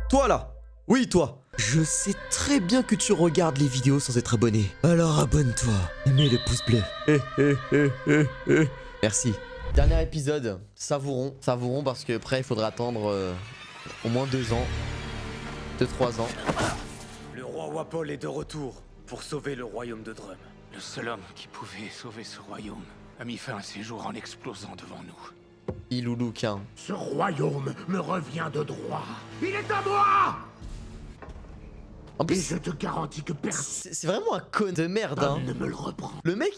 Toi là. Oui, toi. Je sais très bien que tu regardes les vidéos sans être abonné. Alors abonne-toi et mets le pouce bleu. Merci. Dernier épisode, savourons. Savourons parce que après il faudra attendre au moins 2 ans. 2-3 ans. Le roi Wapol est de retour pour sauver le royaume de Drum. Le seul homme qui pouvait sauver ce royaume a mis fin à ses jours en explosant devant nous. Iloulouquin. Ce royaume me revient de droit. Il est à moi! En Et plus, je te garantis que personne c'est vraiment un con de merde, hein. ne me le reprend. Le mec,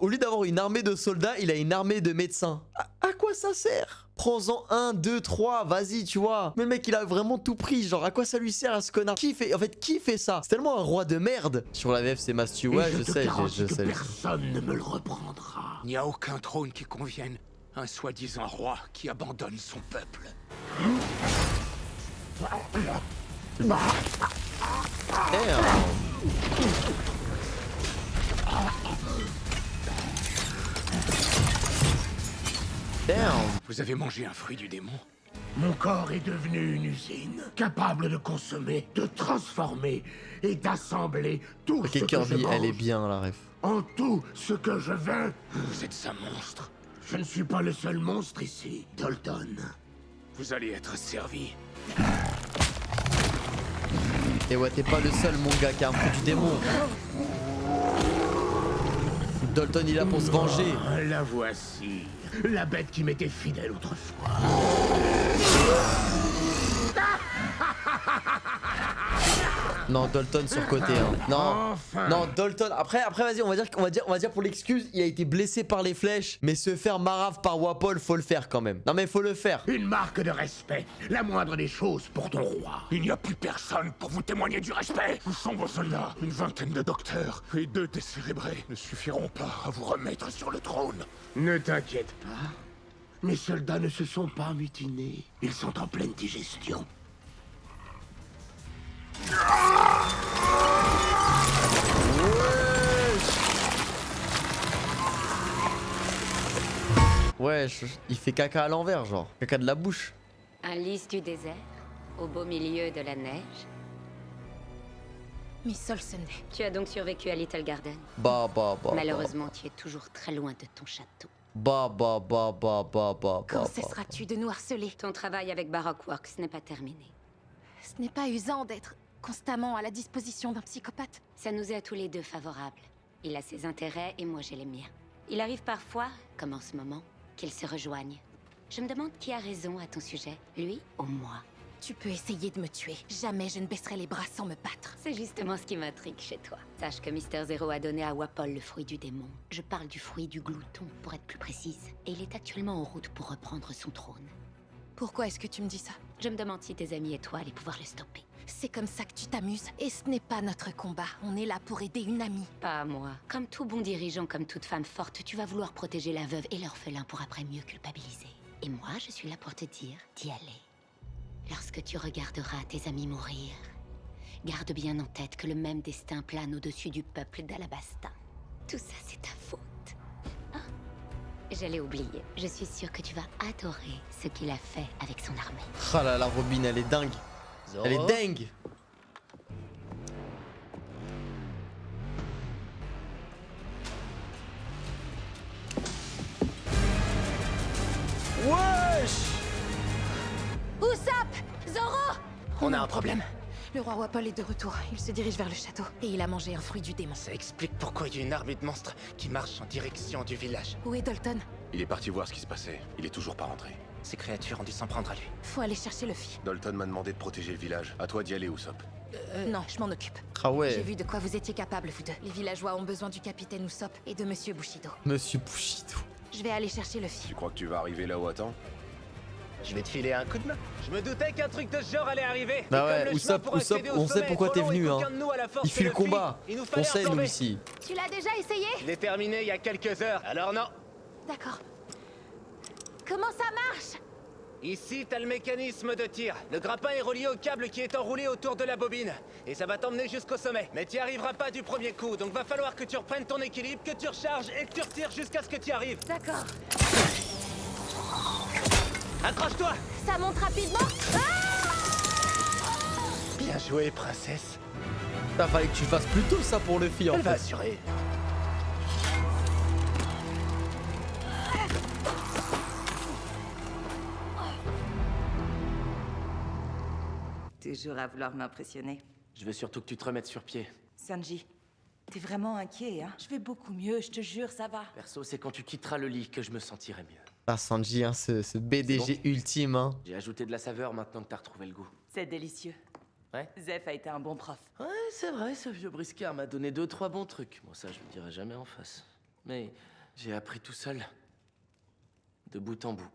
au lieu d'avoir une armée de soldats, il a une armée de médecins. À quoi ça sert? Prends-en 1, 2, 3, vas-y, tu vois. Mais le mec, il a vraiment tout pris. Genre, à quoi ça lui sert à ce connard? Qui fait ça? C'est tellement un roi de merde. Sur la VF, c'est Mastu. Ouais, je sais, je sais. Personne ne me le reprendra. Il n'y a aucun trône qui convienne à un soi-disant roi qui abandonne son peuple. Damn. Vous avez mangé un fruit du démon? Mon corps est devenu une usine, capable de consommer, de transformer et d'assembler tout Ok, ce que je Kirby, mange elle est bien, la ref. en tout ce que je veux. Vous êtes un monstre. Je ne suis pas le seul monstre ici, Dalton. Vous allez être servi. Et ouais, t'es pas le seul, mon gars, qui a un fruit du démon. Dalton, il est là pour se venger. La voici, la bête qui m'était fidèle autrefois. Non, Dalton sur côté, hein. Non, Enfin. non, Dalton. Après, vas-y, on va dire pour l'excuse, il a été blessé par les flèches, mais se faire marave par Wapol, faut le faire quand même. Non, mais faut le faire. Une marque de respect, la moindre des choses pour ton roi. Il n'y a plus personne pour vous témoigner du respect. Où sont vos soldats? Une vingtaine de docteurs et 2 décérébrés ne suffiront pas à vous remettre sur le trône. Ne t'inquiète pas, mes soldats ne se sont pas mutinés. Ils sont en pleine digestion. Ouais, il fait caca à l'envers, genre. Caca de la bouche. Un lys du désert, au beau milieu de la neige. Miss Olsenay. Tu as donc survécu à Little Garden. Bah. Malheureusement, tu es toujours très loin de ton château. Bah. Quand cesseras-tu de nous harceler? Ton travail avec Baroque Works n'est pas terminé. Ce n'est pas usant d'être constamment à la disposition d'un psychopathe. Ça nous est à tous les deux favorable. Il a ses intérêts et moi j'ai les miens. Il arrive parfois, comme en ce moment, qu'ils se rejoignent. Je me demande qui a raison à ton sujet, lui ou moi. Tu peux essayer de me tuer. Jamais je ne baisserai les bras sans me battre. C'est justement ce qui m'intrigue chez toi. Sache que Mister Zero a donné à Wapol le fruit du démon. Je parle du fruit du glouton, pour être plus précise. Et il est actuellement en route pour reprendre son trône. Pourquoi est-ce que tu me dis ça? Je me demande si tes amis et toi allez pouvoir le stopper. C'est comme ça que tu t'amuses. Et ce n'est pas notre combat. On est là pour aider une amie. Pas moi. Comme tout bon dirigeant, comme toute femme forte, tu vas vouloir protéger la veuve et l'orphelin pour après mieux culpabiliser. Et moi, je suis là pour te dire d'y aller. Lorsque tu regarderas tes amis mourir, garde bien en tête que le même destin plane au-dessus du peuple d'Alabasta. Tout ça, c'est ta faute. Ah, j'allais oublier. Je suis sûre que tu vas adorer ce qu'il a fait avec son armée. Ah là, la Robin, elle est dingue. Elle est dingue. Wesh. Usopp! Zoro! On a un problème. Le roi Wapol est de retour. Il se dirige vers le château. Et il a mangé un fruit du démon. Ça explique pourquoi il y a une armée de monstres qui marche en direction du village. Où est Dalton? Il est parti voir ce qui se passait. Il est toujours pas rentré. Ces créatures ont dû s'en prendre à lui. Faut aller chercher le fille. Dalton m'a demandé de protéger le village. À toi d'y aller, Usopp. Non, je m'en occupe. Ah J'ai ouais, vu de quoi vous étiez capables, vous deux. Les villageois ont besoin du capitaine Usopp et de Monsieur Bushido. Monsieur Bushido. Je vais aller chercher le fille. Tu crois que tu vas arriver là où à temps? Je vais te filer un coup de main. Je me doutais qu'un truc de ce genre allait arriver. Bah Et ouais, comme le chemin pour Usopp, accéder au on sait sommet pourquoi est t'es trop long venu, et hein. qu'aucun de nous a la force Il fuit le et flic, combat. il nous On fallait sait, nous, retomber. ici. Tu l'as déjà essayé? Je l'ai terminé il y a quelques heures, alors non. D'accord. Comment ça marche? Ici, t'as le mécanisme de tir. Le grappin est relié au câble qui est enroulé autour de la bobine. Et ça va t'emmener jusqu'au sommet. Mais t'y arriveras pas du premier coup, donc va falloir que tu reprennes ton équilibre, que tu recharges et que tu retires jusqu'à ce que tu y arrives. D'accord. Accroche-toi! Ça monte rapidement? Ah! Bien joué, princesse. Ça fallait que tu fasses plutôt ça pour le fille en Elle va fait. assurer. Toujours à vouloir m'impressionner. Je veux surtout que tu te remettes sur pied. Sanji, t'es vraiment inquiet, hein? Je vais beaucoup mieux, je te jure, ça va. Perso, c'est quand tu quitteras le lit que je me sentirai mieux. Ah Sanji, hein, ce BDG ultime. Hein. J'ai ajouté de la saveur maintenant que t'as retrouvé le goût. C'est délicieux. Ouais. Zeph a été un bon prof. Ouais, c'est vrai, ce vieux briscard m'a donné 2-3 bons trucs. Bon, ça, je le dirai jamais en face. Mais j'ai appris tout seul. De bout en bout.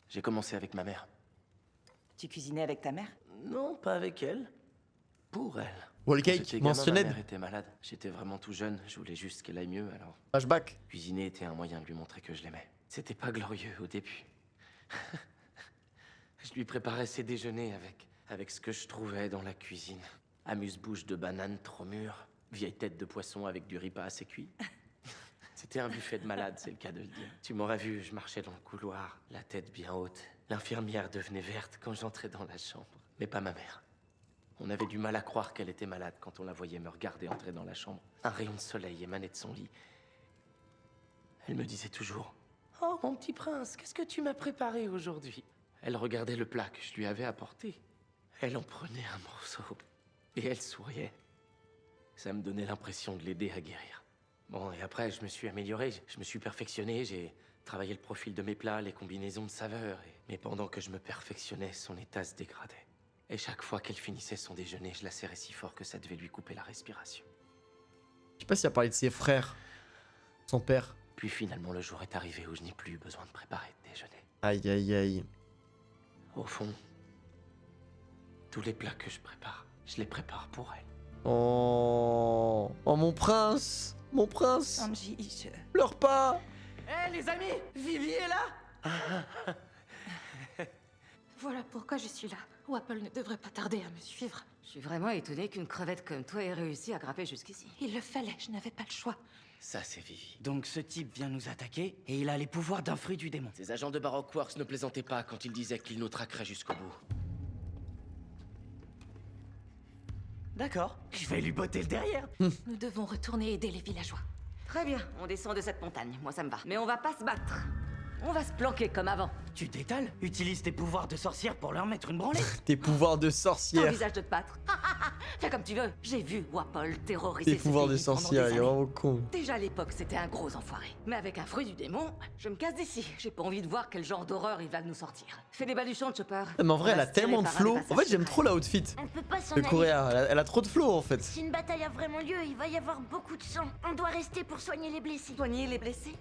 J'ai commencé avec ma mère. Tu cuisinais avec ta mère? Non, pas avec elle. Pour elle. Wall Quand cake, j'étais gamin, mentionné. ma mère était malade. J'étais vraiment tout jeune. Je voulais juste qu'elle aille mieux, alors Flashback. cuisiner était un moyen de lui montrer que je l'aimais. C'était pas glorieux au début. Je lui préparais ses déjeuners avec ce que je trouvais dans la cuisine. Amuse-bouche de bananes trop mûres, vieille tête de poisson avec du riz pas assez cuit. C'était un buffet de malade, c'est le cas de le dire. Tu m'aurais vu, je marchais dans le couloir, la tête bien haute. L'infirmière devenait verte quand j'entrais dans la chambre, mais pas ma mère. On avait du mal à croire qu'elle était malade quand on la voyait me regarder entrer dans la chambre. Un rayon de soleil émanait de son lit. Elle me disait toujours « Oh, mon petit prince, qu'est-ce que tu m'as préparé aujourd'hui ?» Elle regardait le plat que je lui avais apporté. Elle en prenait un morceau. Et elle souriait. Ça me donnait l'impression de l'aider à guérir. Bon, et après, je me suis amélioré, je me suis perfectionné, j'ai travaillé le profil de mes plats, les combinaisons de saveurs. Mais pendant que je me perfectionnais, son état se dégradait. Et chaque fois qu'elle finissait son déjeuner, je la serrais si fort que ça devait lui couper la respiration. Je sais pas s'il a parlé de ses frères. Son père. Puis finalement, le jour est arrivé où je n'ai plus eu besoin de préparer de déjeuner. Aïe aïe aïe. Au fond, tous les plats que je prépare, je les prépare pour elle. Oh, oh mon prince. Mon prince. Sanji, je... Pleure pas. Hé les amis, Vivi est là. Voilà pourquoi je suis là. Wapol ne devrait pas tarder à me suivre. Je suis vraiment étonnée qu'une crevette comme toi ait réussi à grimper jusqu'ici. Il le fallait, je n'avais pas le choix. Ça, c'est Vivi. Donc ce type vient nous attaquer et il a les pouvoirs d'un fruit du démon. Ces agents de Baroque Works ne plaisantaient pas quand ils disaient qu'ils nous traqueraient jusqu'au bout. D'accord, je vais lui botter le derrière. Nous devons retourner aider les villageois. Très bien, on descend de cette montagne, moi ça me va. Mais on va pas se battre. On va se planquer comme avant. Tu t'étales? Utilise tes pouvoirs de sorcière pour leur mettre une branlée. Tes pouvoirs de sorcière. T'envisages de te battre? Fais comme tu veux. J'ai vu Wapol terroriser Tes ce pouvoirs de pays pendant sorcière, des il est années. vraiment con. Déjà à l'époque, c'était un gros enfoiré. Mais avec un fruit du démon, je me casse d'ici. J'ai pas envie de voir quel genre d'horreur il va nous sortir. Fais des baluchons, Chopper. Mais en vrai, On elle va a se tirer tellement de par un flow. des En fait, passages j'aime secrets. trop l'outfit On peut pas s'en de aller. Correa. Elle a trop de flow en fait. Si une bataille a vraiment lieu, il va y avoir beaucoup de sang. On doit rester pour soigner les blessés. Soigner les blessés?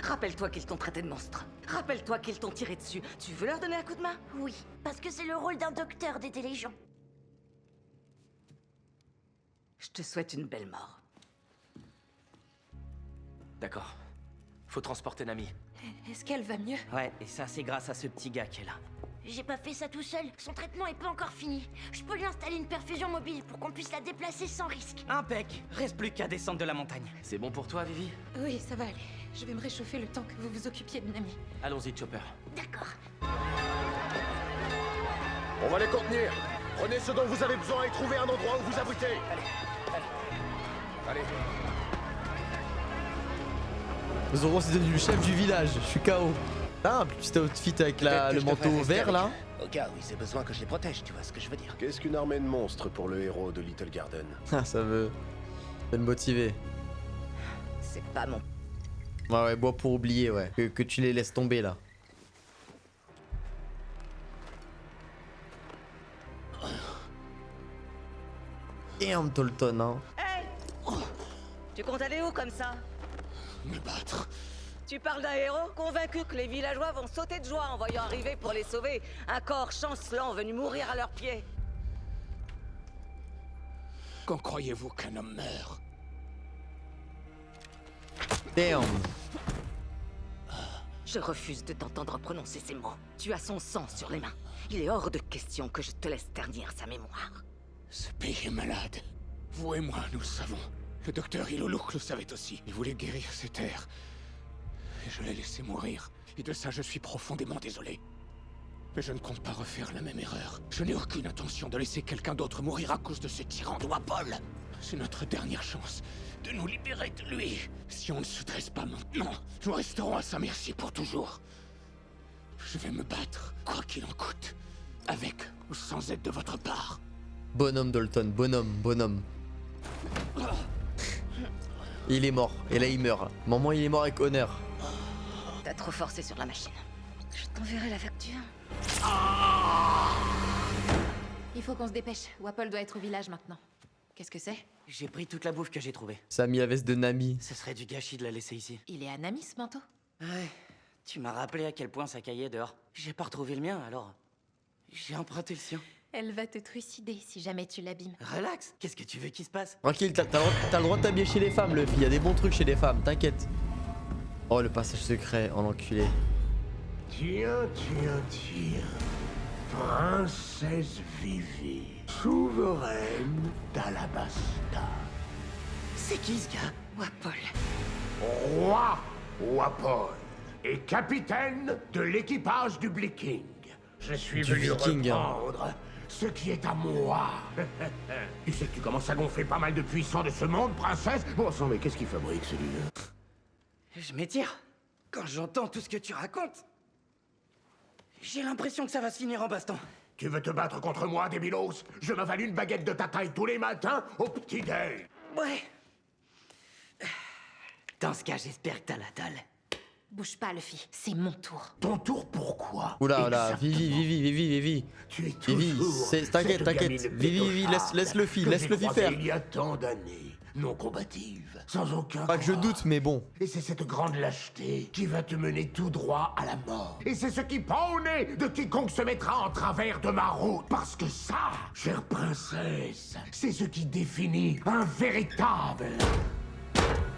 Rappelle-toi qu'ils t'ont traité de monstre. Rappelle-toi qu'ils t'ont tiré dessus. Tu veux leur donner un coup de main? Oui, parce que c'est le rôle d'un docteur d'aider les gens. Je te souhaite une belle mort. D'accord. Faut transporter Nami. Est-ce qu'elle va mieux? Ouais, et ça c'est grâce à ce petit gars qui est là. J'ai pas fait ça tout seul. Son traitement est pas encore fini. Je peux lui installer une perfusion mobile pour qu'on puisse la déplacer sans risque. Impec, reste plus qu'à descendre de la montagne. C'est bon pour toi, Vivi? Oui, ça va aller. Je vais me réchauffer le temps que vous vous occupiez de Nami. Allons-y, Chopper. D'accord. On va les contenir. Prenez ce dont vous avez besoin et trouvez un endroit où vous abriter. Allez. Zoro, c'est devenu le chef du village. Je suis KO. Ah, un petit outfit avec Peut-être que le je manteau devrais rester vert là. avec eux. Au cas où ils aient besoin que je les protège, tu vois ce que je veux dire. Qu'est-ce qu'une armée de monstres pour le héros de Little Garden? Ah, ça veut me motiver. C'est pas mon... Ouais, ouais, bois pour oublier, ouais. Que tu les laisses tomber là. Damn, Tolton, hein. Hey! Tu comptes aller où comme ça? Me battre. Tu parles d'un héros convaincu que les villageois vont sauter de joie en voyant arriver pour les sauver un corps chancelant venu mourir à leurs pieds. Quand croyez-vous qu'un homme meurt? Damn. Je refuse de t'entendre prononcer ces mots. Tu as son sang sur les mains. Il est hors de question que je te laisse ternir sa mémoire. Ce pays est malade. Vous et moi, nous le savons. Le docteur Ilolouk le savait aussi. Il voulait guérir ces terres. Et je l'ai laissé mourir. Et de ça, je suis profondément désolé. Mais je ne compte pas refaire la même erreur. Je n'ai aucune intention de laisser quelqu'un d'autre mourir à cause de ce tyran de Wapol. C'est notre dernière chance de nous libérer de lui. Si on ne se dresse pas maintenant, nous resterons à sa merci pour toujours. Je vais me battre, quoi qu'il en coûte, avec ou sans aide de votre part. Bonhomme Dalton, bonhomme. Il est mort, et là il meurt. Maman, il est mort avec honneur. T'as trop forcé sur la machine. Je t'enverrai la facture. Il faut qu'on se dépêche. Wapol doit être au village maintenant. Qu'est-ce que c'est? J'ai pris toute la bouffe que j'ai trouvée. Ça a mis la veste de Nami. Ce serait du gâchis de la laisser ici. Il est à Nami, ce manteau? Ouais, tu m'as rappelé à quel point ça caillait dehors. J'ai pas retrouvé le mien, alors j'ai emprunté le sien. Elle va te trucider si jamais tu l'abîmes. Relax, qu'est-ce que tu veux qu'il se passe? Tranquille, t'as le droit de t'habiller chez les femmes, Luffy. Il y a des bons trucs chez les femmes, t'inquiète. Oh, le passage secret, en enculé. Tiens. Princesse Vivi, souveraine d'Alabasta. C'est qui ce gars? Wapol. Roi Wapol et capitaine de l'équipage du Blicking. Je suis Du venu Viking. reprendre ce qui est à moi. Tu sais que tu commences à gonfler pas mal de puissants de ce monde, princesse. Bon sang, mais qu'est-ce qu'il fabrique, celui-là? Je m'étire. Quand j'entends tout ce que tu racontes, j'ai l'impression que ça va se finir en baston. Tu veux te battre contre moi, débilos? Je m'avale une baguette de ta taille tous les matins au petit-déj. Ouais. Dans ce cas, j'espère que t'as la dalle. Bouge pas, Luffy. C'est mon tour. Ton tour pourquoi? Oula, Exactement. Vivi. Tu es Vivi, toujours t'inquiète, cette gamine Vivi, pétocharde laisse Luffy que j'ai faire. croisée il y a tant d'années, non combative, sans aucun Pas que je courage. doute, mais bon. Et c'est cette grande lâcheté qui va te mener tout droit à la mort. Et c'est ce qui pend au nez de quiconque se mettra en travers de ma route. Parce que ça, chère princesse, c'est ce qui définit un véritable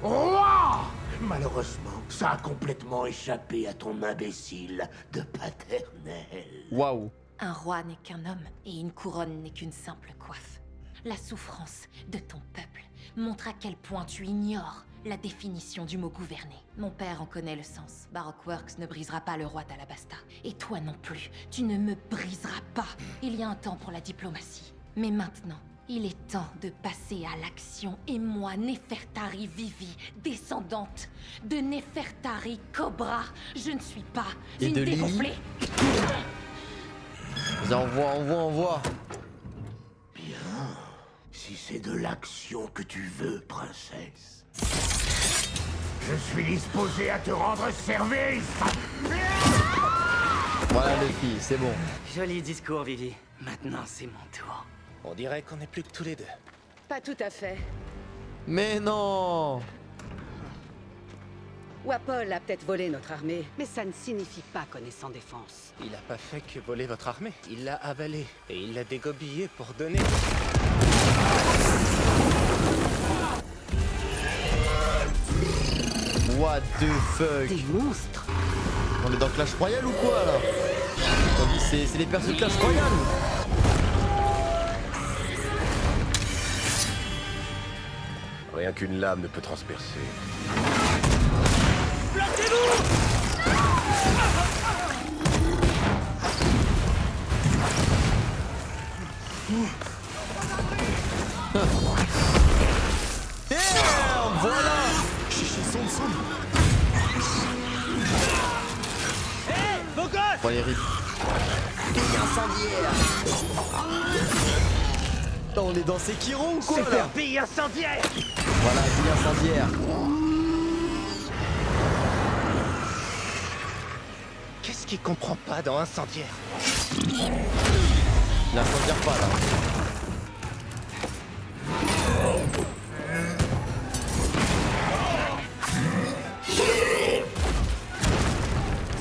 roi. Malheureusement, ça a complètement échappé à ton imbécile de paternel. Waouh. Un roi n'est qu'un homme, et une couronne n'est qu'une simple coiffe. La souffrance de ton peuple montre à quel point tu ignores la définition du mot gouverner. Mon père en connaît le sens. Baroque Works ne brisera pas le roi d'Alabasta. Et toi non plus, tu ne me briseras pas. Il y a un temps pour la diplomatie. Mais maintenant, il est temps de passer à l'action. Et moi, Nefertari Vivi, descendante de Nefertari Cobra, je ne suis pas Et une de Lily dégonflée. Envoie. Bien. Si c'est de l'action que tu veux, princesse, je suis disposé à te rendre service. Voilà Luffy, c'est bon. Joli discours, Vivi. Maintenant, c'est mon tour. On dirait qu'on n'est plus que tous les deux. Pas tout à fait. Mais non. Wapol a peut-être volé notre armée, mais ça ne signifie pas qu'on est sans défense. Il a pas fait que voler votre armée. Il l'a avalée et il l'a dégobillée pour donner... What the fuck? Des monstres. On est dans Clash Royale ou quoi là? C'est les persos de Clash Royale. Rien qu'une lame ne peut transpercer. Damn, voilà. Bon les rips. Attends, on est dans Sekiro ou quoi là? Bille incendiaire. Voilà, bille incendiaire. Qu'est-ce qu'il comprend pas dans incendiaire? L'incendiaire pas là.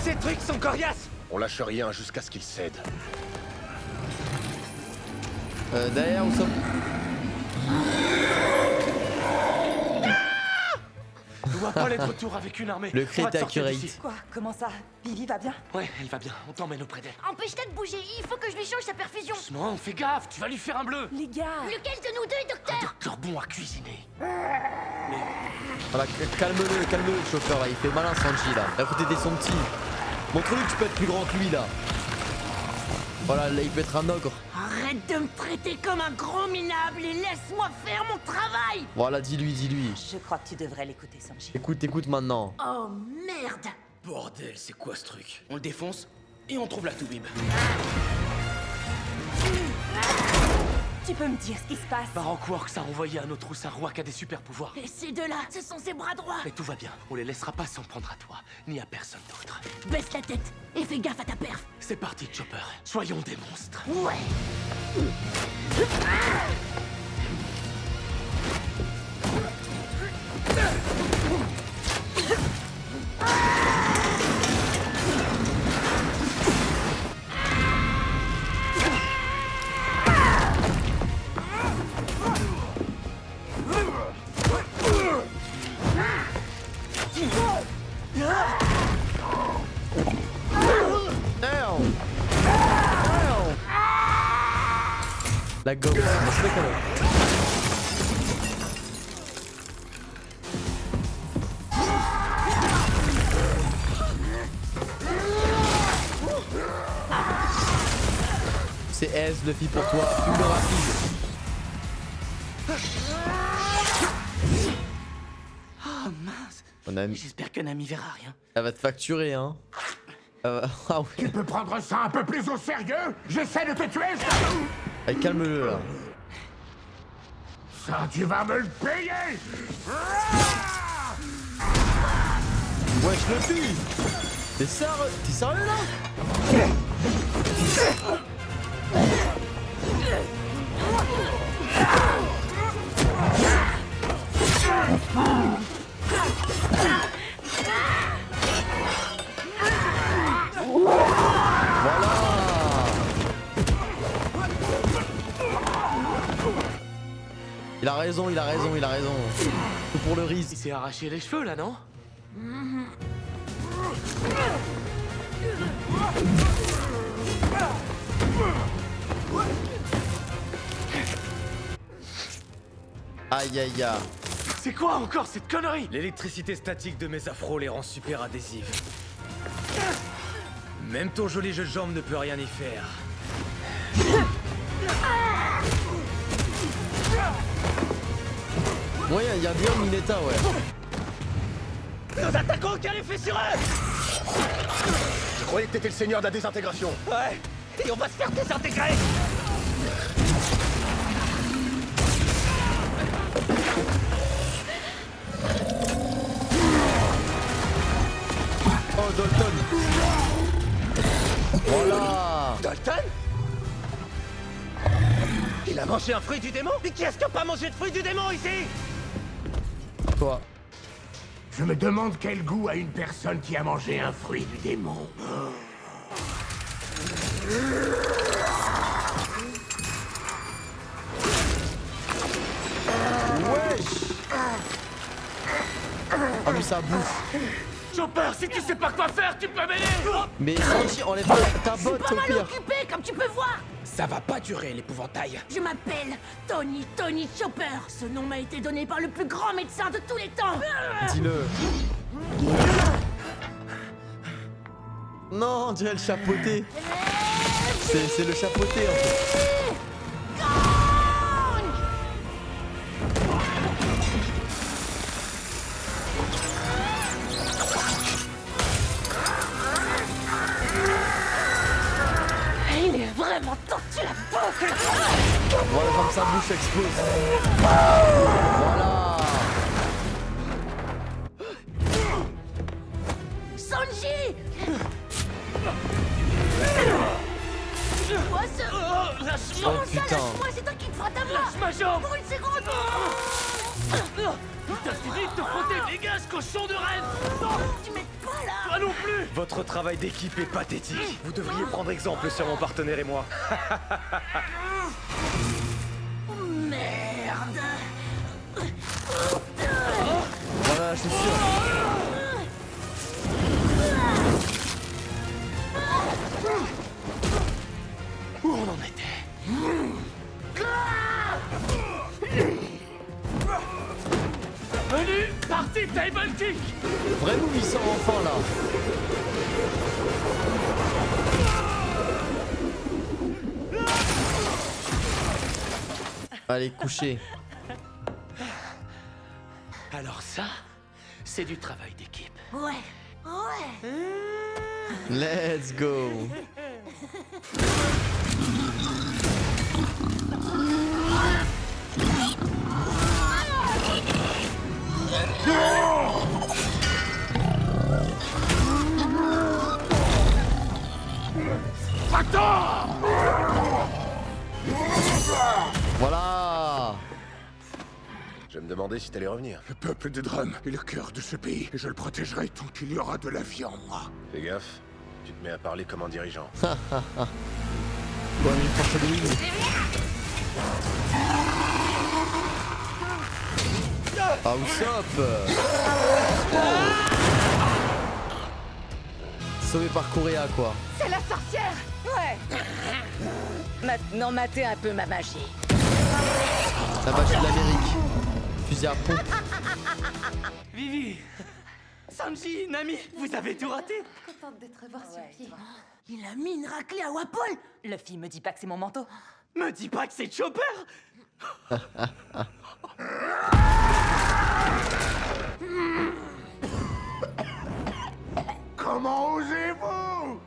Ces trucs sont coriaces. On lâche rien jusqu'à ce qu'il cède. Derrière, où sommes... On doit pas être retour avec une armée. Le crit On va te sortir accurate. d'ici. Quoi? Comment ça? Vivi va bien? Ouais, elle va bien. On t'emmène auprès d'elle. Empêche-la de bouger, il faut que je lui change sa perfusion. Doucement, fais gaffe, tu vas lui faire un bleu. Les gars! Lequel de nous deux est docteur? Docteur bon à cuisiner. Voilà, calme-le, le chauffeur là. Il fait malin Sanji là. À côté des son petit. Montre-lui que tu peux être plus grand que lui là. Voilà, là il peut être un ogre. Arrête de me traiter comme un gros minable et laisse-moi faire mon travail. Voilà, dis-lui. Je crois que tu devrais l'écouter, Sanji. Écoute maintenant. Oh merde. Bordel, c'est quoi ce truc? On le défonce et on trouve la toubib. Tu peux me dire ce qui se passe? Baroque Works a envoyé un autre Roussarois qui a des super pouvoirs. Et ces deux-là, ce sont ses bras droits. Mais tout va bien, on les laissera pas s'en prendre à toi, ni à personne d'autre. Baisse la tête et fais gaffe à ta perf. C'est parti, Chopper. Soyons des monstres. Ouais. La gomme, c'est quand même. C'est S, Luffy pour toi, plus rapide. Oh mince. On a... J'espère que Nami verra rien. Elle va te facturer, hein. Ah ouais. Tu peux prendre ça un peu plus au sérieux? J'essaie de te tuer, ça. Allez, calme-le là. Ça, tu vas me le payer. Wesh, Luffy. T'es sérieux là? Il a raison. Tout pour le risque. Il s'est arraché les cheveux là, non? Aïe. C'est quoi encore cette connerie? L'électricité statique de mes afros les rend super adhésifs. Même ton joli jeu de jambes ne peut rien y faire. Ouais, il y a bien Mineta, ouais. Nous attaquons, quel effet sur eux? Je croyais que t'étais le seigneur de la désintégration. Ouais, et on va se faire désintégrer. Oh, Dalton. Voilà. Dalton? Il a mangé un fruit du démon? Mais qui est-ce qui a pas mangé de fruit du démon ici? Toi. Je me demande quel goût a une personne qui a mangé un fruit du démon. Wesh. Ah mais ça bouffe. Chopper, si tu sais pas quoi faire, tu peux m'aider. Mais Sanji, enlève ta botte Pas au mal pire. occupé, comme tu peux voir. Ça va pas durer, l'épouvantail. Je m'appelle Tony Chopper. Ce nom m'a été donné par le plus grand médecin de tous les temps. Dis-le. Non, on dirait le chapeauté. C'est le chapeauté en fait. Il est vraiment tordu la boucle. Voilà comme sa bouche explose. Voilà. Sanji. Quoi ce... Lâche-moi. Comment ça, putain. lâche-moi, c'est toi qui te frottes à moi. Lâche ma jambe. Pour une seconde. T'as fini de te frotter, dégage, cochon de reine. Tu m'aides pas là. Toi non plus. Votre travail d'équipe est pathétique. Vous devriez prendre exemple sur mon partenaire et moi. Merde. Voilà, je suis sûr. Où on en était? Venu, parti, table kick. Vraiment, il sort enfin là. Allez, coucher. Alors ça, c'est du travail d'équipe. Ouais, ouais. Let's go. Voilà. Je me demandais si t'allais revenir. Le peuple de Drum est le cœur de ce pays, et je le protégerai tant qu'il y aura de la vie en moi. Fais gaffe, tu te mets à parler comme un dirigeant. Bon, allez, force de wing. Ah, Usopp. Sauvé par Correa, quoi. C'est la sorcière. Ouais. Maintenant, matez un peu ma magie. La magie de l'Amérique. Fusil à pompe. Vivi, Sanji, Nami, vous avez tout raté. Contente de te revoir sur pied. Il a mis une raclée à Wapol. Luffy me dit pas que c'est mon manteau. Me dis pas que c'est Chopper. Comment osez-vous?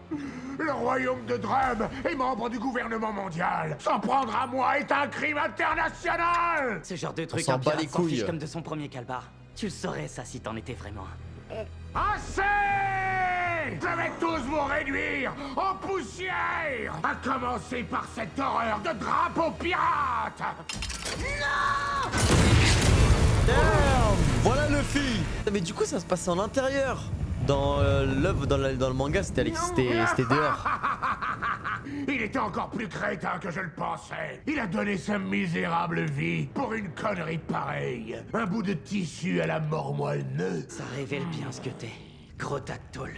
Le royaume de Drum est membre du gouvernement mondial. S'en prendre à moi est un crime international. Ce genre de truc, s'en un bat pirate les s'en couilles. fiche comme de son premier calbar. Tu le saurais, ça, si t'en étais vraiment. Assez! Je vais tous vous réduire en poussière! À commencer par cette horreur de drapeau pirate! Damn. Voilà Luffy. Mais du coup, ça se passait en intérieur. Dans l'œuvre, dans le manga, c'était dehors. Il était encore plus crétin que je le pensais. Il a donné sa misérable vie pour une connerie pareille. Un bout de tissu à la mort moelleux. Ça révèle bien ce que t'es, gros tas de tôle.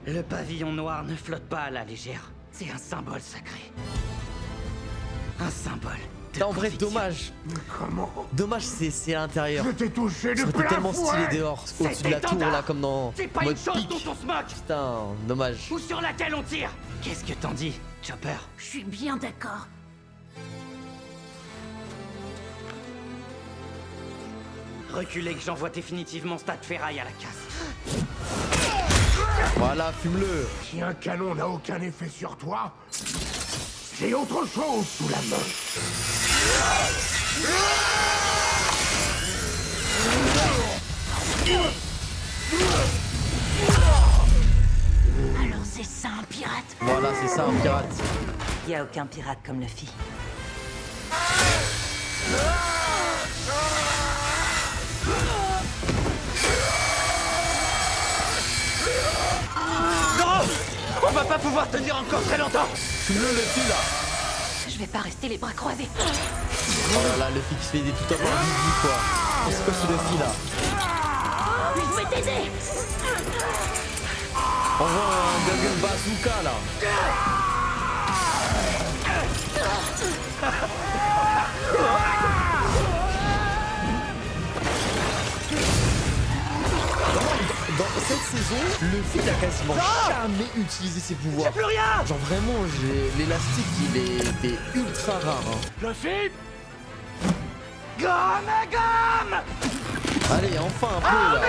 Le pavillon noir ne flotte pas à la légère. C'est un symbole sacré. Un symbole. En vrai, dommage. Comment? Dommage, c'est à l'intérieur. Je t'ai touché de Ça aurait été plein tellement fouet. stylé dehors, au-dessus de la tour, là, comme dans C'est pas mode une chose pique. dont on se moque. Putain, dommage. Ou sur laquelle on tire. Qu'est-ce que t'en dis, Chopper? Je suis bien d'accord. Reculez que j'envoie définitivement Stade Ferraille à la casse. Voilà, fume-le. Si un canon n'a aucun effet sur toi, j'ai autre chose sous la main. Alors c'est ça un pirate. Voilà, c'est ça, un pirate. Y a aucun pirate comme Luffy. Non! On va pas pouvoir tenir encore très longtemps! Fume-le, Luffy, là. Je vais pas rester les bras croisés. Oh là là, Luffy qui se fait des tout en Didi, quoi. C'est quoi ce Luffy, là? Je vais t'aider. Envoie un Gun Bazooka, là. Dans cette saison, Luffy n'a quasiment jamais utilisé ses pouvoirs. Plus rien! Genre vraiment, l'élastique, il était ultra rare. Hein. Luffy! Gomme et gomme! Allez, enfin un peu là.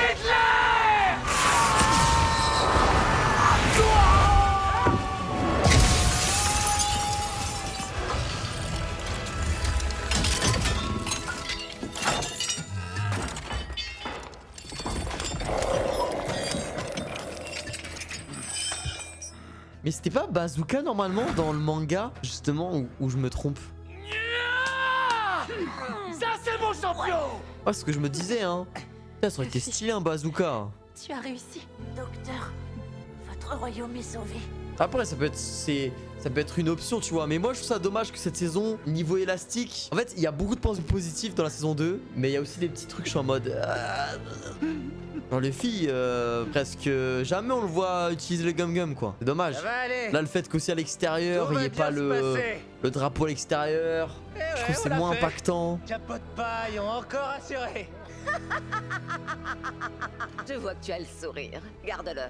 Mais c'était pas Bazooka normalement dans le manga, justement, où je me trompe? Ça, c'est mon champion! Ouais, c'est ce que je me disais, hein. Putain, ça aurait été stylé un bazooka. Tu as réussi. Docteur, votre royaume est sauvé. Après, ça peut être une option, tu vois. Mais moi, je trouve ça dommage que cette saison, niveau élastique. En fait, il y a beaucoup de points positifs dans la saison 2, mais il y a aussi des petits trucs, je suis en mode. Dans les filles, presque jamais on le voit utiliser le gum-gum, quoi. C'est dommage. Ça va aller. Là, le fait qu'aussi à l'extérieur, Tout il n'y va ait pas bien se passer. le drapeau à l'extérieur. Eh Je ouais, trouve que on c'est l'a moins fait. impactant. Chapeau de paille ont encore assuré. Je vois que tu as le sourire. Garde-le.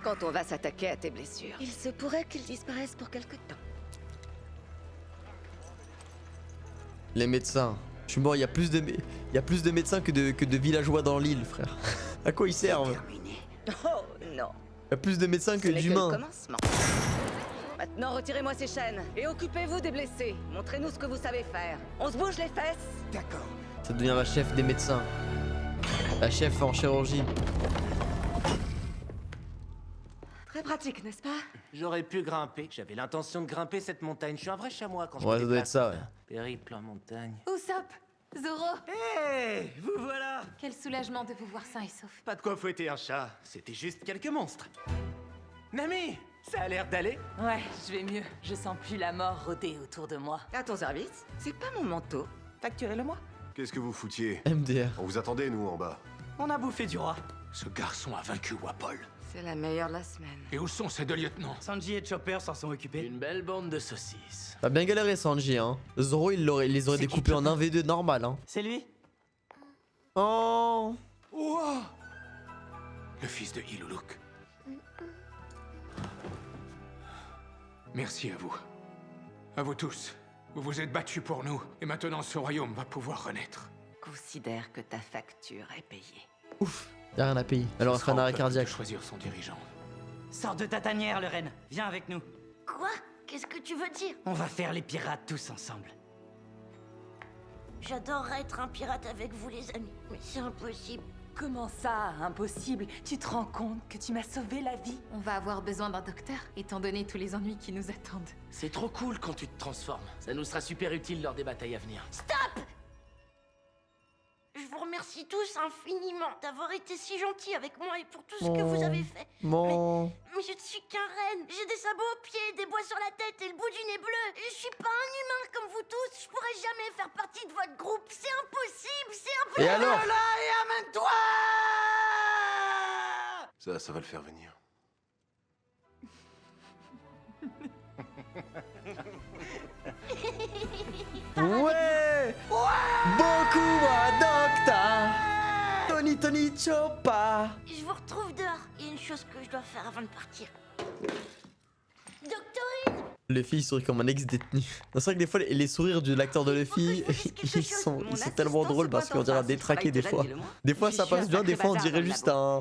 Quand on va s'attaquer à tes blessures, il se pourrait qu'ils disparaissent pour quelque temps. Les médecins. Je suis mort, il y a plus de médecins que de villageois dans l'île, frère. À quoi ils servent? Oh non. Il y a plus de médecins que Ce n'est le d'humains. commencement. Maintenant, retirez-moi ces chaînes et occupez-vous des blessés. Montrez-nous ce que vous savez faire. On se bouge les fesses? D'accord. Ça devient la chef des médecins. La chef en chirurgie. Très pratique, n'est-ce pas? J'aurais pu grimper. J'avais l'intention de grimper cette montagne. Je suis un vrai chamois quand je Ouais, me ça doit être déplace. ça, ouais. Périple en montagne. Usopp, Zoro, Hé, vous voilà. quel soulagement de vous voir sain et sauf. Pas de quoi fouetter un chat. C'était juste quelques monstres. Nami, ça a l'air d'aller. Ouais, je vais mieux. Je sens plus la mort rôder autour de moi. À ton service? C'est pas mon manteau. Facturez-le-moi. Qu'est-ce que vous foutiez? MDR. On vous attendait, nous, en bas. On a bouffé du roi. Ce garçon a vaincu Wapol. C'est la meilleure de la semaine. Et où sont ces deux lieutenants? Sanji et Chopper s'en sont occupés. Une belle bande de saucisses. T'as bien galéré Sanji, hein. Zoro, il les aurait C'est qui, découpés en Chopper 1v2 normal, hein. C'est lui? Oh. Ouah! Le fils de Iluluk. Merci à vous. À vous tous. Vous vous êtes battus pour nous, et maintenant ce royaume va pouvoir renaître. Considère que ta facture est payée. Ouf. Y'a rien à payer. Alors on Ce fait un sera au arrêt peuple cardiaque. de choisir son dirigeant. Sors de ta tanière, le reine. Viens avec nous. Quoi? Qu'est-ce que tu veux dire? On va faire les pirates tous ensemble. J'adorerais être un pirate avec vous, les amis. Mais c'est impossible. Comment ça, impossible? Tu te rends compte que tu m'as sauvé la vie? On va avoir besoin d'un docteur, étant donné tous les ennuis qui nous attendent. C'est trop cool quand tu te transformes. Ça nous sera super utile lors des batailles à venir. Stop! Je vous remercie tous infiniment d'avoir été si gentils avec moi et pour tout ce que vous avez fait. Mon. Mais je ne suis qu'un renne. J'ai des sabots aux pieds, des bois sur la tête et le bout du nez bleu. Et je suis pas un humain comme vous tous. Je pourrais jamais faire partie de votre groupe. C'est impossible, c'est impossible. Et alors? Là et amène-toi! Ça va le faire venir. Ouais. Beaucoup à Docta. Tony Choppa. Je vous retrouve dehors. Il y a une chose que je dois faire avant de partir. Doctorine! Luffy il sourit comme un ex-détenu. C'est vrai que des fois les sourires de l'acteur de Luffy ils sont tellement drôles parce qu'on dirait détraqué des fois. Des fois ça passe bien, des fois on dirait juste un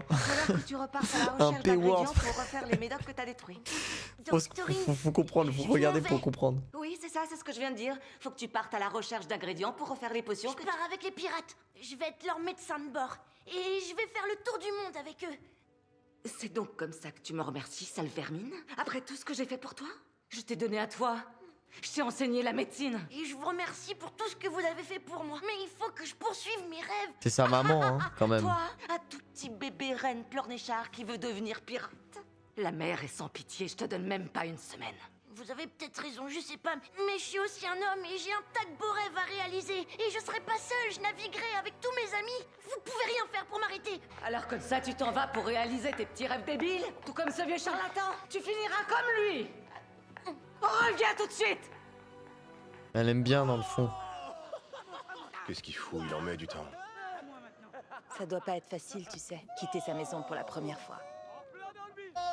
Tu repartes à la un recherche payword. d'ingrédients pour refaire les médocs que t'as détruits. Faut comprendre, faut regarder pour comprendre. Oui, c'est ça, c'est ce que je viens de dire. Faut que tu partes à la recherche d'ingrédients pour refaire les potions Je pars avec les pirates. Je vais être leur médecin de bord. Et je vais faire le tour du monde avec eux. C'est donc comme ça que tu me remercies, sale vermine? Après tout ce que j'ai fait pour toi? Je t'ai donné à toi. Je t'ai enseigné la médecine. Et je vous remercie pour tout ce que vous avez fait pour moi. Mais il faut que je poursuive mes rêves. C'est sa maman hein, quand même. Toi, un tout petit bébé reine pleurnichard qui veut devenir pirate. La mère est sans pitié, je te donne même pas une semaine. Vous avez peut-être raison, je sais pas, mais je suis aussi un homme et j'ai un tas de beaux rêves à réaliser. Et je serai pas seule, je naviguerai avec tous mes amis. Vous pouvez rien faire pour m'arrêter. Alors comme ça, tu t'en vas pour réaliser tes petits rêves débiles? Tout comme ce vieux charlatan. Tu finiras comme lui. Reviens tout de suite. Elle aime bien dans le fond. Qu'est-ce qu'il fout? Il en met du temps. Ça doit pas être facile, tu sais, quitter sa maison pour la première fois.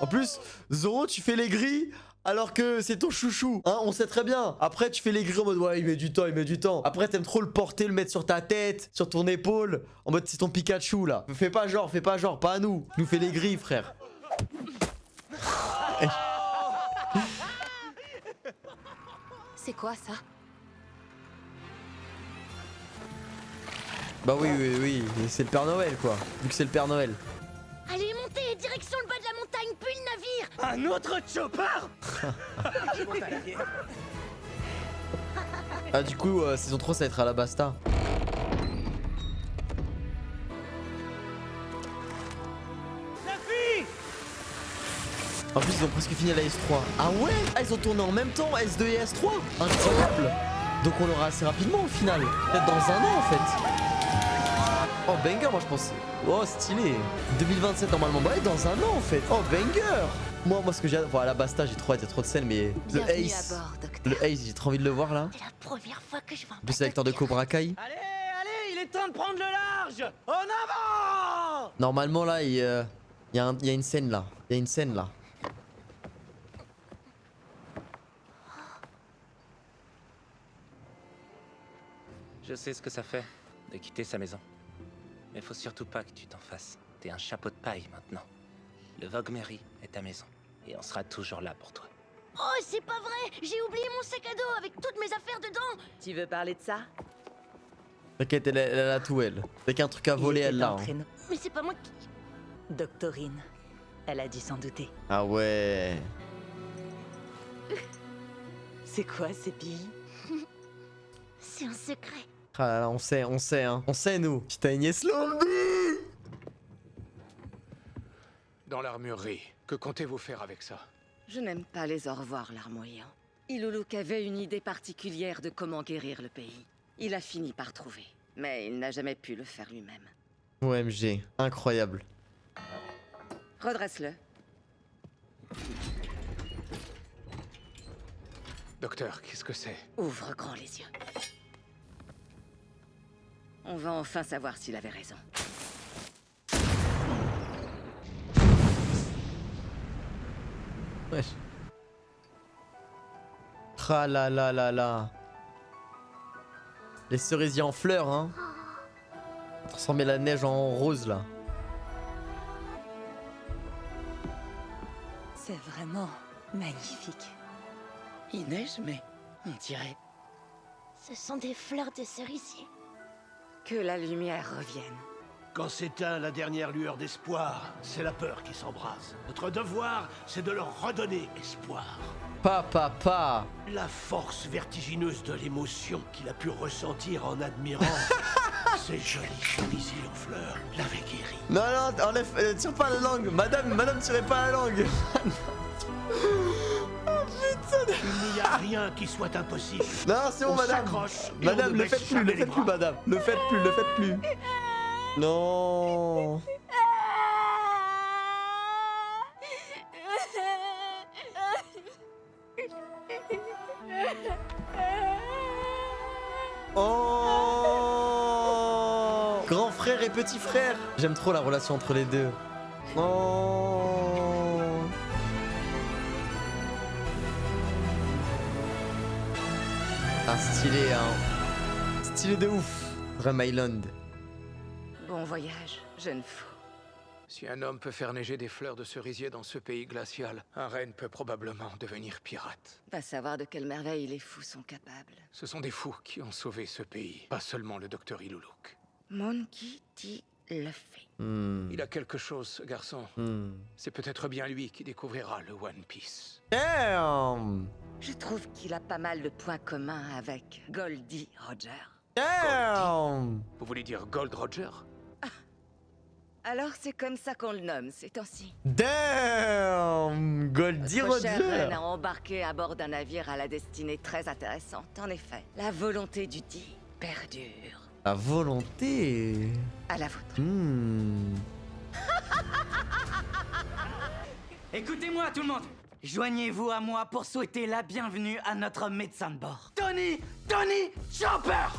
En plus, Zoro, tu fais les gris alors que c'est ton chouchou. Hein, on sait très bien. Après, tu fais les gris en mode ouais, il met du temps, il met du temps. Après, t'aimes trop le porter, le mettre sur ta tête, sur ton épaule. En mode c'est ton Pikachu là. Fais pas genre, pas à nous. Nous fais les gris, frère. C'est quoi ça? Bah oui, c'est le Père Noël quoi. Vu que c'est le Père Noël. Allez, montez, direction le bas de la montagne, puis le navire. Un autre chopper? Ah du coup, saison 3 ça va être à la Basta. En plus ils ont presque fini la S3. Ah ouais? Ah ils ont tourné en même temps S2 et S3. Incroyable. Donc on l'aura assez rapidement au final. Peut-être dans un an en fait. Oh banger moi je pense. Oh stylé. 2027 normalement. Bah ouais dans un an en fait. Oh banger. Moi ce que j'ai hâte, à la Basta j'ai trop hâte, il y a trop de scènes mais le Bienvenue Ace. à bord, docteur. Le Ace j'ai trop envie de le voir là. C'est la première fois que je vois un En plus c'est l'acteur de Cobra Kai. Allez, il est temps de prendre le large! En avant! Normalement là il y a une scène là. Il y a une scène là. Je sais ce que ça fait, de quitter sa maison. Mais faut surtout pas que tu t'en fasses. T'es un chapeau de paille maintenant. Le Vogue Mary est ta maison. Et on sera toujours là pour toi. Oh, c'est pas vrai! J'ai oublié mon sac à dos avec toutes mes affaires dedans! Tu veux parler de ça? T'inquiète, elle a tout, elle. Dès qu'un truc à voler, elle l'a. Hein. Mais c'est pas moi qui... Doctorine. Elle a dû s'en douter. Ah ouais. C'est quoi ces billes? C'est un secret. Ah là là, on sait, hein. On sait, nous. Putain, Agnès Lobby. Dans l'armurerie, que comptez-vous faire avec ça? Je n'aime pas les au revoir larmoyants. Iloulouk avait une idée particulière de comment guérir le pays. Il a fini par trouver, mais il n'a jamais pu le faire lui-même. OMG, incroyable. Redresse-le. Docteur, qu'est-ce que c'est? Ouvre grand les yeux. On va enfin savoir s'il avait raison. Wesh. Ah là là là là. Les cerisiers en fleurs, hein. Transformer la neige en rose, là. C'est vraiment magnifique. Il neige, mais on dirait Ce sont des fleurs de cerisier. que la lumière revienne. Quand s'éteint la dernière lueur d'espoir, c'est la peur qui s'embrase. Notre devoir, c'est de leur redonner espoir. Papa. La force vertigineuse de l'émotion qu'il a pu ressentir en admirant ces jolis cerisiers en fleurs l'avait guéri. Non, non, enlève, tire pas la langue. Madame, tirez pas la langue. Oh putain. Il n'y a rien qui soit impossible. Non, c'est bon, On madame. s'accroche et Madame, on ne le baisse faites plus, jamais le les faites plus, bras. madame. Le faites plus. Non. Oh. Grand frère et petit frère. J'aime trop la relation entre les deux. Oh. Ah, stylé, hein. Stylé de ouf. Rum Island. Bon voyage, jeune fou. Si un homme peut faire neiger des fleurs de cerisier dans ce pays glacial, un reine peut probablement devenir pirate. Va savoir de quelle merveille les fous sont capables. Ce sont des fous qui ont sauvé ce pays, pas seulement le docteur Iloulouk. Monkey dit le fait. Il a quelque chose, ce garçon. C'est peut-être bien lui qui découvrira le One Piece. Damn. Je trouve qu'il a pas mal de points communs avec Goldie Roger. Damn. Vous voulez dire Gold Roger? Alors c'est comme ça qu'on le nomme ces temps-ci. Damn. Goldie Notre chère Roger. reine a embarqué à bord d'un navire à la destinée très intéressante. En effet, la volonté du dit perdure. La volonté. À la vôtre. Écoutez-moi tout le monde. Joignez-vous à moi pour souhaiter la bienvenue à notre médecin de bord. Tony Chopper.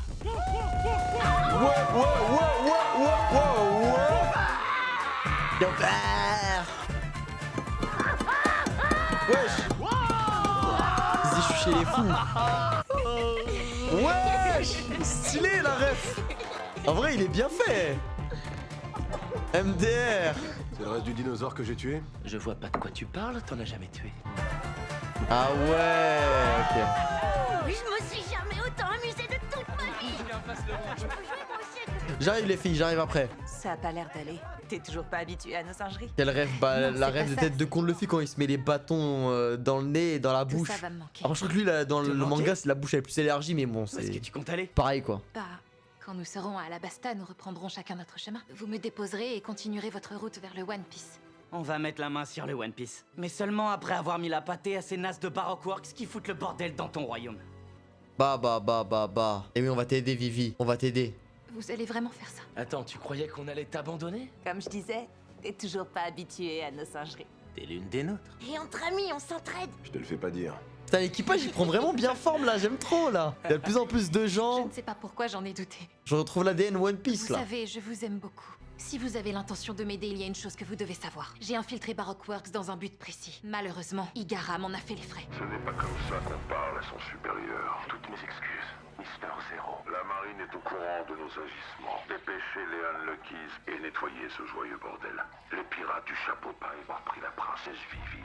Wesh. Vas-y, je suis chez les fous. Wesh. Stylé la ref. En vrai, il est bien fait. MDR. C'est le reste du dinosaure que j'ai tué? Je vois pas de quoi tu parles, t'en as jamais tué. Ah ouais, ok. Je me suis jamais autant amusée de toute ma vie. J'arrive les filles, j'arrive après. Ça a pas l'air d'aller. T'es toujours pas habitué à nos singeries. Quel rêve, bah, Non, la c'est rêve pas de ça. tête de con de Luffy quand il se met les bâtons dans le nez et dans la Tout bouche. ça va me manquer. Alors je crois que lui là, dans le manga c'est la bouche avec plus d'énergie mais bon c'est... Est-ce que tu comptes aller? Pareil quoi. Bah, quand nous serons à Alabasta, nous reprendrons chacun notre chemin. Vous me déposerez et continuerez votre route vers le One Piece. On va mettre la main sur le One Piece. Mais seulement après avoir mis la pâtée à ces nasses de Baroque Works qui foutent le bordel dans ton royaume. Bah. Et oui on va t'aider Vivi, on va t'aider. Vous allez vraiment faire ça? Attends, tu croyais qu'on allait t'abandonner? Comme je disais, t'es toujours pas habitué à nos singeries. T'es l'une des nôtres. Et entre amis, on s'entraide. Je te le fais pas dire. Putain l'équipage il prend vraiment bien forme là, j'aime trop là. Il y a de plus en plus de Je gens. ne sais pas pourquoi j'en ai douté. Je retrouve l'ADN One Piece Vous là. savez, je vous aime beaucoup. Si vous avez l'intention de m'aider, il y a une chose que vous devez savoir. J'ai infiltré Baroque Works dans un but précis. Malheureusement, Igara m'en a fait les frais. Ce n'est pas comme ça qu'on parle à son supérieur. Toutes mes excuses, Mister Zero. La marine est au courant de nos agissements. Dépêchez les Unluckies et nettoyez ce joyeux bordel. Les pirates du chapeau paille ont pris la princesse Vivi.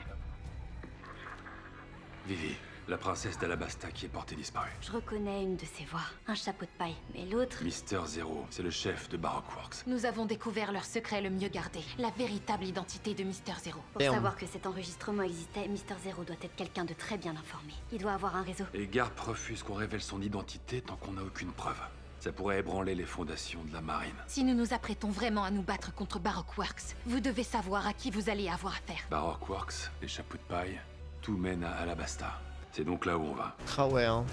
Vivi, la princesse d'Alabasta qui est portée disparue. Je reconnais une de ses voix, un chapeau de paille, mais l'autre... Mister Zero, c'est le chef de Baroque Works. Nous avons découvert leur secret le mieux gardé, la véritable identité de Mister Zero. Pour savoir que cet enregistrement existait, Mister Zero doit être quelqu'un de très bien informé. Il doit avoir un réseau. Et Garp refuse qu'on révèle son identité tant qu'on n'a aucune preuve. Ça pourrait ébranler les fondations de la marine. Si nous nous apprêtons vraiment à nous battre contre Baroque Works, vous devez savoir à qui vous allez avoir affaire. Baroque Works, les chapeaux de paille, tout mène à Alabasta. C'est donc là où on va. Ah ouais, hein.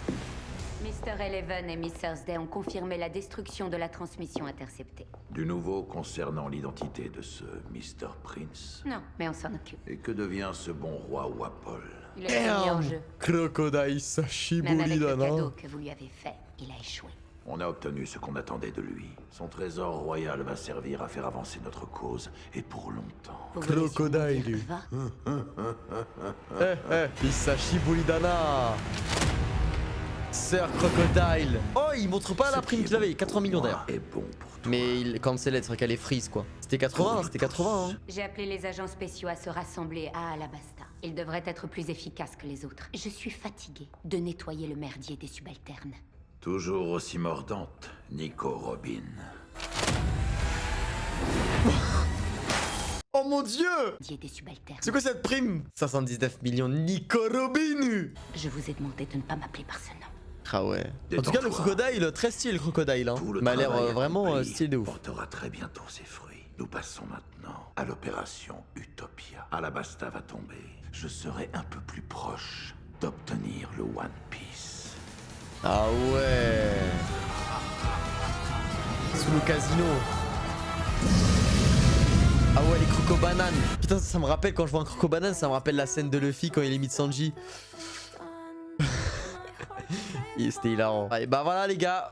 Mr. Eleven et Miss Thursday ont confirmé la destruction de la transmission interceptée. Du nouveau concernant l'identité de ce Mr. Prince. Non, mais on s'en occupe. Et que devient ce bon roi Wapol? Il a été mis en jeu. Crocodile Sashi Même avec le Bolidana. cadeau que vous lui avez fait, il a échoué. On a obtenu ce qu'on attendait de lui. Son trésor royal va servir à faire avancer notre cause, et pour longtemps. Crocodile. Hisashi Bolidana. Sir Crocodile. Oh, il montre pas la prime qu'il avait, 80 millions d'ailleurs. Mais il cancel c'est vrai qu'elle est freeze quoi. C'était 80, c'était 80. Hein. J'ai appelé les agents spéciaux à se rassembler à Alabasta. Ils devraient être plus efficaces que les autres. Je suis fatiguée de nettoyer le merdier des subalternes. Toujours aussi mordante, Nico Robin. Oh mon dieu! Des subalternes. C'est quoi cette prime? 79 millions, Nico Robin! Je vous ai demandé de ne pas m'appeler par ce nom. Ah ouais. En tout cas, le crocodile, très stylé le crocodile. Hein. Il m'a l'air vraiment stylé de ouf. Portera très bientôt ses fruits. Nous passons maintenant à l'opération Utopia. Alabasta va tomber. Je serai un peu plus proche d'obtenir le One Piece. Ah ouais. Sous le casino. Ah ouais, les croco-bananes. Putain, ça me rappelle quand je vois un croco-banane, ça me rappelle la scène de Luffy quand il imite Sanji. C'était hilarant. Allez, bah voilà les gars,